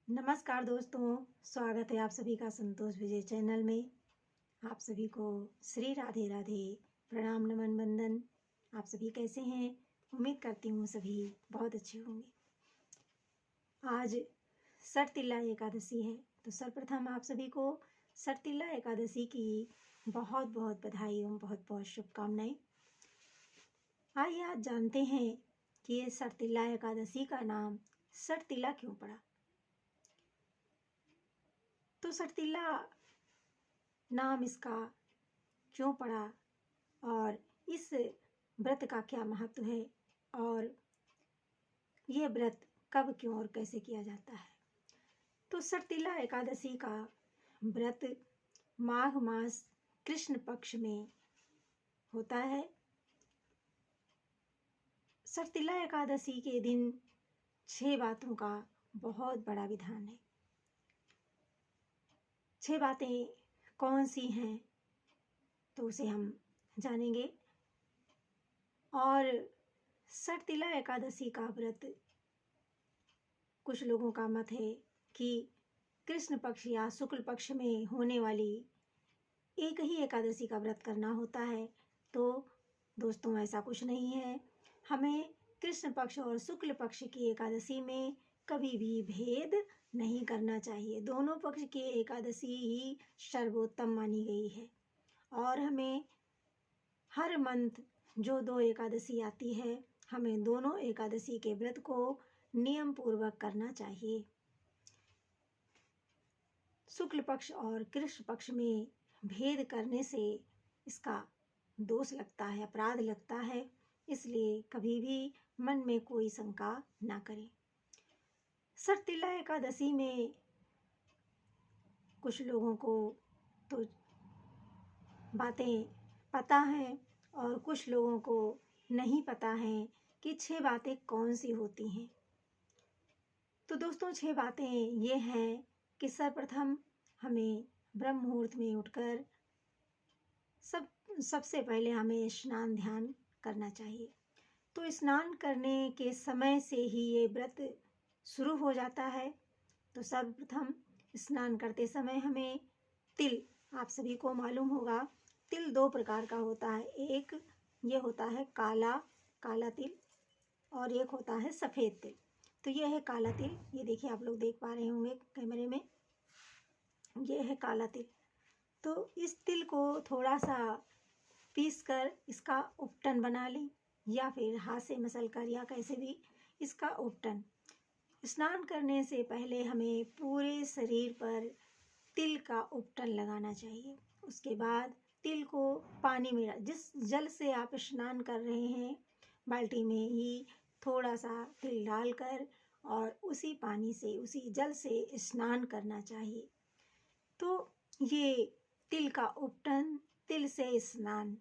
नमस्कार दोस्तों, स्वागत है आप सभी का संतोष विजय चैनल में। आप सभी को श्री राधे राधे, प्रणाम नमन वंदन। आप सभी कैसे हैं? उम्मीद करती हूँ सभी बहुत अच्छे होंगे। आज सरतिल्ला एकादशी है, तो सर्वप्रथम आप सभी को सरतिल्ला एकादशी की बहुत बहुत बधाई एवं बहुत बहुत शुभकामनाएं। आइए आज जानते हैं कि ये सरतिल्ला एकादशी का नाम सरतिल्ला क्यों पड़ा। तो सरतिल्ला नाम इसका क्यों पड़ा और इस व्रत का क्या महत्व है और ये व्रत कब क्यों और कैसे किया जाता है। तो सरतिल्ला एकादशी का व्रत माघ मास कृष्ण पक्ष में होता है। सरतिल्ला एकादशी के दिन 6 बातों का बहुत बड़ा विधान है। 6 बातें कौन सी हैं तो उसे हम जानेंगे। और सरतिल्ला एकादशी का व्रत कुछ लोगों का मत है कि कृष्ण पक्ष या शुक्ल पक्ष में होने वाली एक ही एकादशी का व्रत करना होता है। तो दोस्तों ऐसा कुछ नहीं है। हमें कृष्ण पक्ष और शुक्ल पक्ष की एकादशी में कभी भी भेद नहीं करना चाहिए। दोनों पक्ष की एकादशी ही सर्वोत्तम मानी गई है और हमें हर मंथ जो 2 एकादशी आती है, हमें दोनों एकादशी के व्रत को नियम पूर्वक करना चाहिए। शुक्ल पक्ष और कृष्ण पक्ष में भेद करने से इसका दोष लगता है, अपराध लगता है, इसलिए कभी भी मन में कोई शंका ना करें। सरतिल्ला एकादशी में कुछ लोगों को तो बातें पता हैं और कुछ लोगों को नहीं पता है कि 6 बातें कौन सी होती हैं। तो दोस्तों 6 बातें ये हैं कि सर्वप्रथम हमें ब्रह्म मुहूर्त में उठकर सबसे पहले हमें स्नान ध्यान करना चाहिए। तो स्नान करने के समय से ही ये व्रत शुरू हो जाता है। तो सर्वप्रथम स्नान करते समय हमें तिल, आप सभी को मालूम होगा तिल 2 प्रकार का होता है। एक ये होता है काला तिल और एक होता है सफ़ेद तिल। तो ये है काला तिल, ये देखिए आप लोग देख पा रहे होंगे कैमरे में, ये है काला तिल। तो इस तिल को थोड़ा सा पीस कर इसका उपटन बना लें या फिर हाथ से मसल कर या कैसे भी इसका उपटन। स्नान करने से पहले हमें पूरे शरीर पर तिल का उपटन लगाना चाहिए। उसके बाद तिल को पानी में, जिस जल से आप स्नान कर रहे हैं बाल्टी में ही थोड़ा सा तिल डालकर और उसी पानी से, उसी जल से स्नान करना चाहिए। तो ये तिल का उपटन, तिल से स्नान।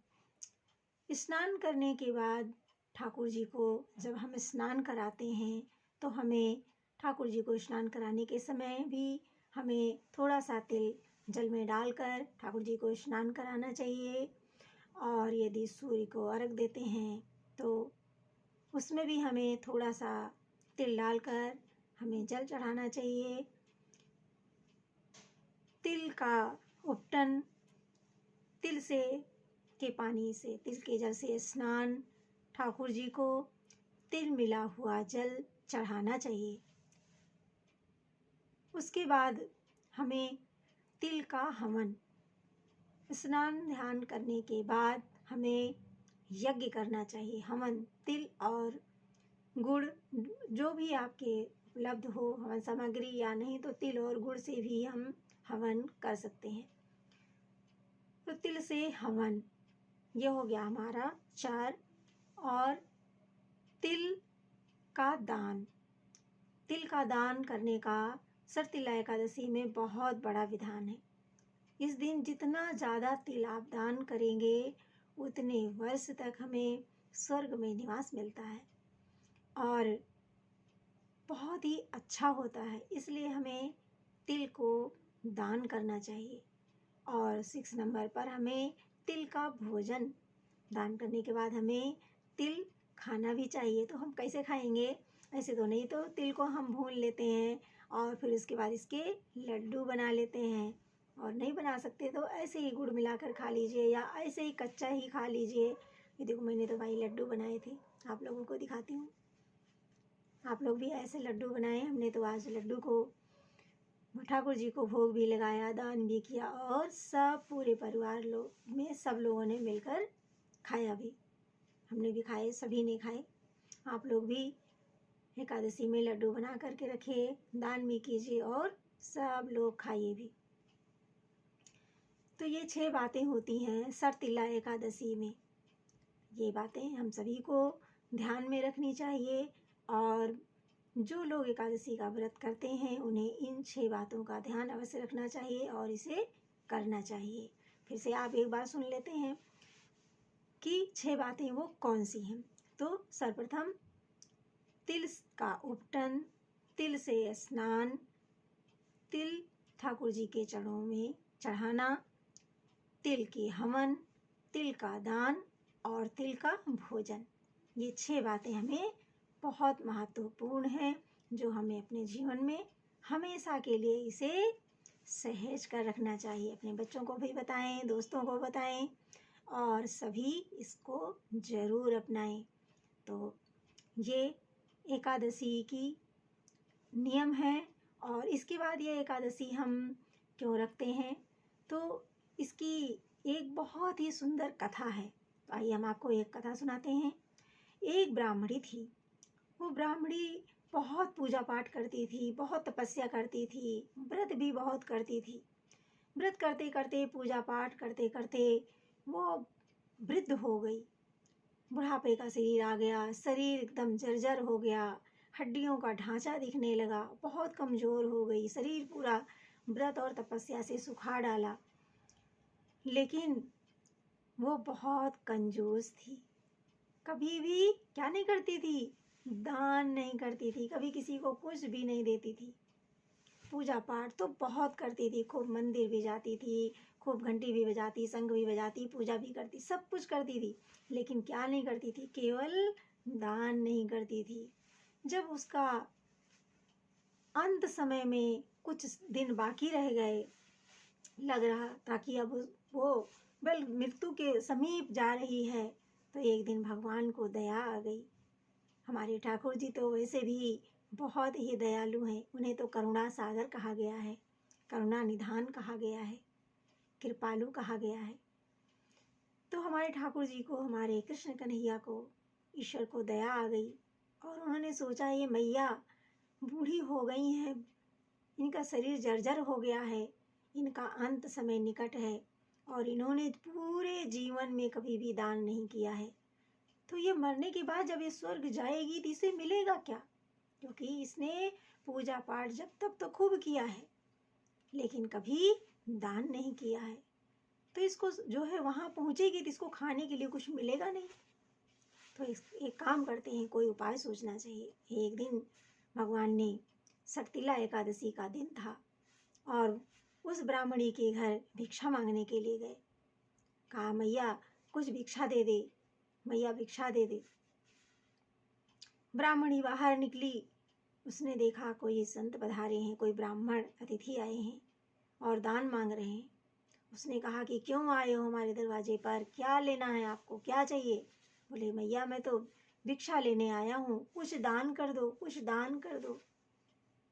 स्नान करने के बाद ठाकुर जी को जब हम स्नान कराते हैं तो हमें ठाकुर जी को स्नान कराने के समय भी हमें थोड़ा सा तिल जल में डालकर ठाकुर जी को स्नान कराना चाहिए। और यदि सूर्य को अर्घ देते हैं तो उसमें भी हमें थोड़ा सा तिल डालकर हमें जल चढ़ाना चाहिए। तिल का उपटन, तिल से के पानी से, तिल के जल से स्नान, ठाकुर जी को तिल मिला हुआ जल चढ़ाना चाहिए। उसके बाद हमें तिल का हवन, स्नान ध्यान करने के बाद हमें यज्ञ करना चाहिए। हवन तिल और गुड़, जो भी आपके उपलब्ध हो हवन सामग्री, या नहीं तो तिल और गुड़ से भी हम हवन कर सकते हैं। तो तिल से हवन ये हो गया हमारा 4। और तिल का दान, तिल का दान करने का सरतिल्ला एकादशी में बहुत बड़ा विधान है। इस दिन जितना ज़्यादा तिल आप दान करेंगे उतने वर्ष तक हमें स्वर्ग में निवास मिलता है और बहुत ही अच्छा होता है, इसलिए हमें तिल को दान करना चाहिए। और 6 नंबर पर हमें तिल का भोजन दान करने के बाद हमें तिल खाना भी चाहिए। तो हम कैसे खाएंगे? ऐसे तो नहीं, तो तिल को हम भून लेते हैं और फिर उसके बाद इसके लड्डू बना लेते हैं। और नहीं बना सकते तो ऐसे ही गुड़ मिलाकर खा लीजिए या ऐसे ही कच्चा ही खा लीजिए। ये देखो मैंने तो भाई लड्डू बनाए थे, आप लोगों को दिखाती हूँ। आप लोग भी ऐसे लड्डू बनाए। हमने तो आज लड्डू को ठाकुर जी को भोग भी लगाया, दान भी किया और सब पूरे परिवार लोग में सब लोगों ने मिलकर खाया भी। हमने भी खाए, सभी ने खाए। आप लोग भी एकादशी में लड्डू बना करके रखिए, दान भी कीजिए और सब लोग खाइए भी। तो ये 6 बातें होती हैं सर्तिला एकादशी में। ये बातें हम सभी को ध्यान में रखनी चाहिए और जो लोग एकादशी का व्रत करते हैं उन्हें इन 6 बातों का ध्यान अवश्य रखना चाहिए और इसे करना चाहिए। फिर से आप एक बार सुन लेते हैं कि 6 बातें वो कौन सी हैं। तो सर्वप्रथम तिल का उपटन, तिल से स्नान, तिल ठाकुर जी के चरणों में चढ़ाना, तिल के हवन, तिल का दान और तिल का भोजन। ये 6 बातें हमें बहुत महत्वपूर्ण हैं जो हमें अपने जीवन में हमेशा के लिए इसे सहेज कर रखना चाहिए। अपने बच्चों को भी बताएं, दोस्तों को बताएं और सभी इसको ज़रूर अपनाएं। तो ये एकादशी की नियम है। और इसके बाद ये एकादशी हम क्यों रखते हैं, तो इसकी एक बहुत ही सुंदर कथा है। तो आइए हम आपको एक कथा सुनाते हैं। एक ब्राह्मणी थी। वो ब्राह्मणी बहुत पूजा पाठ करती थी, बहुत तपस्या करती थी, व्रत भी बहुत करती थी। व्रत करते करते, पूजा पाठ करते करते वो वृद्ध हो गई। बुढ़ापे का शरीर आ गया, शरीर एकदम जर्जर हो गया, हड्डियों का ढांचा दिखने लगा, बहुत कमज़ोर हो गई, शरीर पूरा व्रत और तपस्या से सुखा डाला। लेकिन वो बहुत कंजूस थी। कभी भी क्या नहीं करती थी, दान नहीं करती थी, कभी किसी को कुछ भी नहीं देती थी। पूजा पाठ तो बहुत करती थी, खूब मंदिर भी जाती थी, खूब घंटी भी बजाती, शंख भी बजाती, पूजा भी करती, सब कुछ करती थी। लेकिन क्या नहीं करती थी, केवल दान नहीं करती थी। जब उसका अंत समय में कुछ दिन बाकी रह गए, लग रहा था कि अब वो बल मृत्यु के समीप जा रही है, तो एक दिन भगवान को दया आ गई। हमारे ठाकुर जी तो वैसे भी बहुत ही दयालु हैं। उन्हें तो करुणा सागर कहा गया है, करुणा निधान कहा गया है, कृपालु कहा गया है। तो हमारे ठाकुर जी को, हमारे कृष्ण कन्हैया को, ईश्वर को दया आ गई और उन्होंने सोचा ये मैया बूढ़ी हो गई हैं, इनका शरीर जर्जर हो गया है, इनका अंत समय निकट है और इन्होंने पूरे जीवन में कभी भी दान नहीं किया है। तो ये मरने के बाद जब ये स्वर्ग जाएगी तो इसे मिलेगा क्या, क्योंकि इसने पूजा पाठ जब तक तो खूब किया है लेकिन कभी दान नहीं किया है। तो इसको जो है वहाँ पहुँचेगी तो इसको खाने के लिए कुछ मिलेगा नहीं। तो एक काम करते हैं, कोई उपाय सोचना चाहिए। एक दिन भगवान ने सर्तिला एकादशी का दिन था और उस ब्राह्मणी के घर भिक्षा मांगने के लिए गए। कहा मैया कुछ भिक्षा दे दे, मैया भिक्षा दे दे। ब्राह्मणी बाहर निकली, उसने देखा कोई संत पधारे हैं, कोई ब्राह्मण अतिथि आए हैं और दान मांग रहे हैं। उसने कहा कि क्यों आए हो हमारे दरवाजे पर, क्या लेना है आपको, क्या चाहिए। बोले मैया मैं तो भिक्षा लेने आया हूँ, कुछ दान कर दो, कुछ दान कर दो,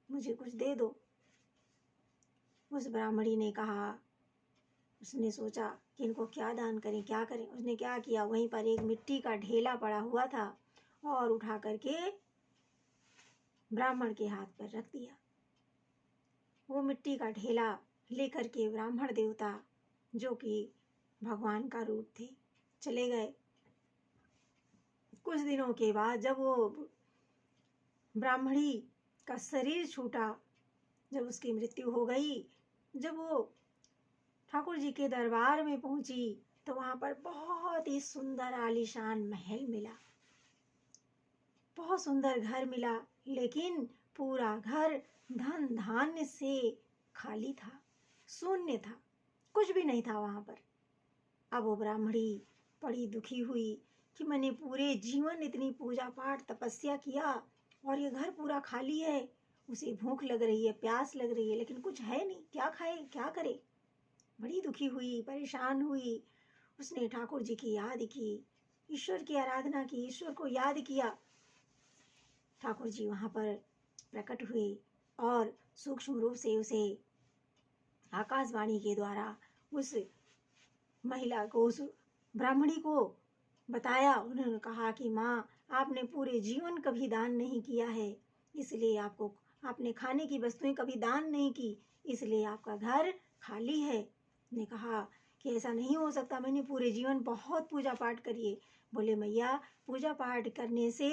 मुझे कुछ दे दो। उस ब्राह्मणी ने कहा, उसने सोचा कि इनको क्या दान करें, क्या करें। उसने क्या किया, वहीं पर एक मिट्टी का ढेला पड़ा हुआ था और उठा करके ब्राह्मण के हाथ पर रख दिया। वो मिट्टी का ढेला लेकर के ब्राह्मण देवता, जो कि भगवान का रूप थे, चले गए। कुछ दिनों के बाद जब वो ब्राह्मणी का शरीर छूटा, जब उसकी मृत्यु हो गई, जब वो ठाकुर जी के दरबार में पहुंची तो वहां पर बहुत ही सुंदर आलीशान महल मिला, बहुत सुंदर घर मिला, लेकिन पूरा घर धन धान्य से खाली था, शून्य था, कुछ भी नहीं था वहां पर। अब वो ब्राह्मणी बड़ी दुखी हुई कि मैंने पूरे जीवन इतनी पूजा पाठ तपस्या किया और ये घर पूरा खाली है। उसे भूख लग रही है, प्यास लग रही है, लेकिन कुछ है नहीं, क्या खाए, क्या करे। बड़ी दुखी हुई, परेशान हुई। उसने ठाकुर जी की याद की, ईश्वर की आराधना की, ईश्वर को याद किया। ठाकुर जी वहाँ पर प्रकट हुए और सूक्ष्म रूप से उसे आकाशवाणी के द्वारा उस महिला को, उस ब्राह्मणी को बताया। उन्होंने कहा कि माँ, आपने पूरे जीवन कभी दान नहीं किया है, इसलिए आपने खाने की वस्तुएं कभी दान नहीं की, इसलिए आपका घर खाली है। ने कहा कि ऐसा नहीं हो सकता, मैंने पूरे जीवन बहुत पूजा पाठ करी है। बोले मैया, पूजा पाठ करने से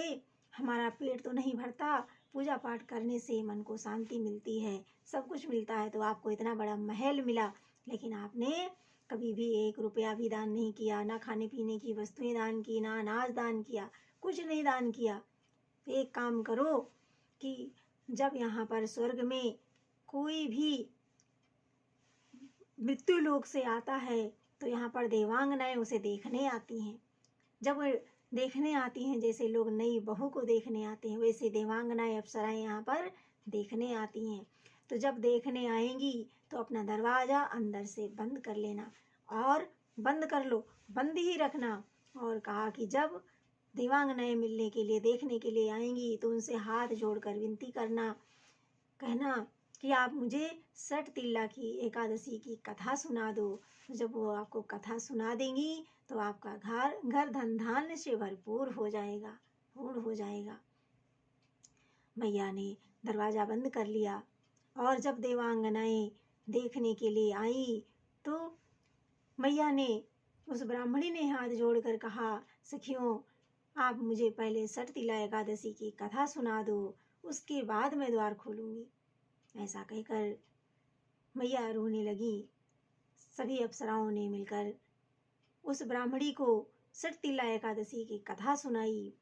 हमारा पेट तो नहीं भरता, पूजा पाठ करने से मन को शांति मिलती है, सब कुछ मिलता है। तो आपको इतना बड़ा महल मिला, लेकिन आपने कभी भी 1 रुपया भी दान नहीं किया, ना खाने पीने की वस्तुएं दान की, ना अनाज दान किया, कुछ नहीं दान किया। एक काम करो कि जब यहाँ पर स्वर्ग में कोई भी मृत्यु लोक से आता है तो यहाँ पर देवांगनाएं उसे देखने आती हैं। जब देखने आती हैं, जैसे लोग नई बहू को देखने आते हैं, वैसे देवांगनाएं अप्सराएं यहाँ पर देखने आती हैं। तो जब देखने आएंगी तो अपना दरवाज़ा अंदर से बंद कर लेना, और बंद कर लो, बंद ही रखना। और कहा कि जब देवांगनाएं मिलने के लिए, देखने के लिए आएंगी तो उनसे हाथ जोड़कर विनती करना, कहना कि आप मुझे सठ तिल्ला की एकादशी की कथा सुना दो। तो जब वो आपको कथा सुना देंगी तो आपका घर धन धान्य से भरपूर हो जाएगा, पूर्ण हो जाएगा। मैया ने दरवाज़ा बंद कर लिया, और जब देवांगनाएं देखने के लिए आई तो मैया ने, उस ब्राह्मणी ने हाथ जोड़कर कहा, सखियों, आप मुझे पहले सठ तिला एकादशी की कथा सुना दो, उसके बाद मैं द्वार खोलूंगी। ऐसा कहकर मैया रोने लगी। सभी अप्सराओं ने मिलकर उस ब्राह्मणी को सठ तिला एकादशी की कथा सुनाई,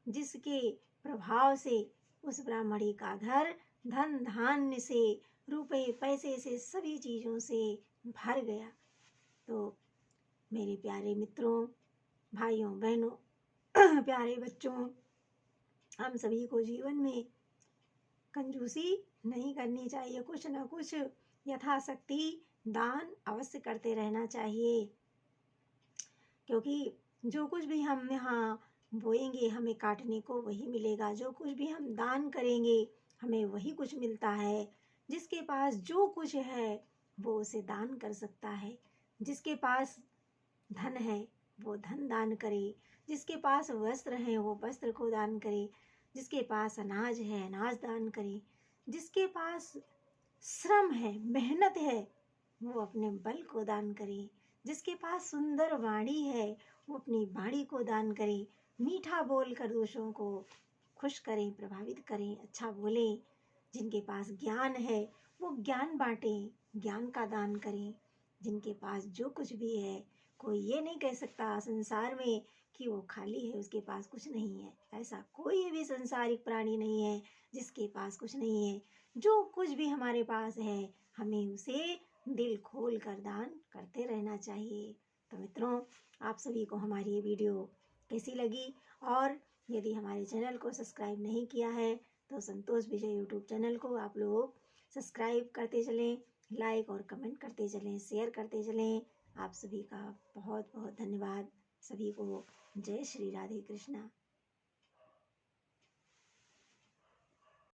जिसके प्रभाव से उस ब्राह्मणी का घर धन धान्य से, रुपए पैसे से, सभी चीज़ों से भर गया। तो मेरे प्यारे मित्रों, भाइयों बहनों, प्यारे बच्चों, हम सभी को जीवन में कंजूसी नहीं करनी चाहिए। कुछ न कुछ यथाशक्ति दान अवश्य करते रहना चाहिए, क्योंकि जो कुछ भी हम यहाँ बोएंगे हमें काटने को वही मिलेगा। जो कुछ भी हम दान करेंगे हमें वही कुछ मिलता है। जिसके पास जो कुछ है वो उसे दान कर सकता है। जिसके पास धन है वो धन दान करे, जिसके पास वस्त्र है वो वस्त्र को दान करे, जिसके पास अनाज है अनाज दान करे, जिसके पास श्रम है, मेहनत है, वो अपने बल को दान करे, जिसके पास सुंदर वाणी है वो अपनी वाणी को दान करे। मीठा बोलकर दूसरों को खुश करें, प्रभावित करें, अच्छा बोलें। जिनके पास ज्ञान है वो ज्ञान बांटें, ज्ञान का दान करें। जिनके पास जो कुछ भी है, कोई ये नहीं कह सकता संसार में कि वो खाली है, उसके पास कुछ नहीं है। ऐसा कोई भी संसारिक प्राणी नहीं है जिसके पास कुछ नहीं है। जो कुछ भी हमारे पास है हमें उसे दिल खोल कर दान करते रहना चाहिए। तो मित्रों, आप सभी को हमारी ये वीडियो कैसी लगी, और यदि हमारे चैनल को सब्सक्राइब नहीं किया है तो संतोष विजय यूट्यूब चैनल को आप लोग सब्सक्राइब करते चलें, लाइक और कमेंट करते चलें, शेयर करते चलें। आप सभी का बहुत बहुत धन्यवाद। सभी को जय श्री राधे कृष्णा।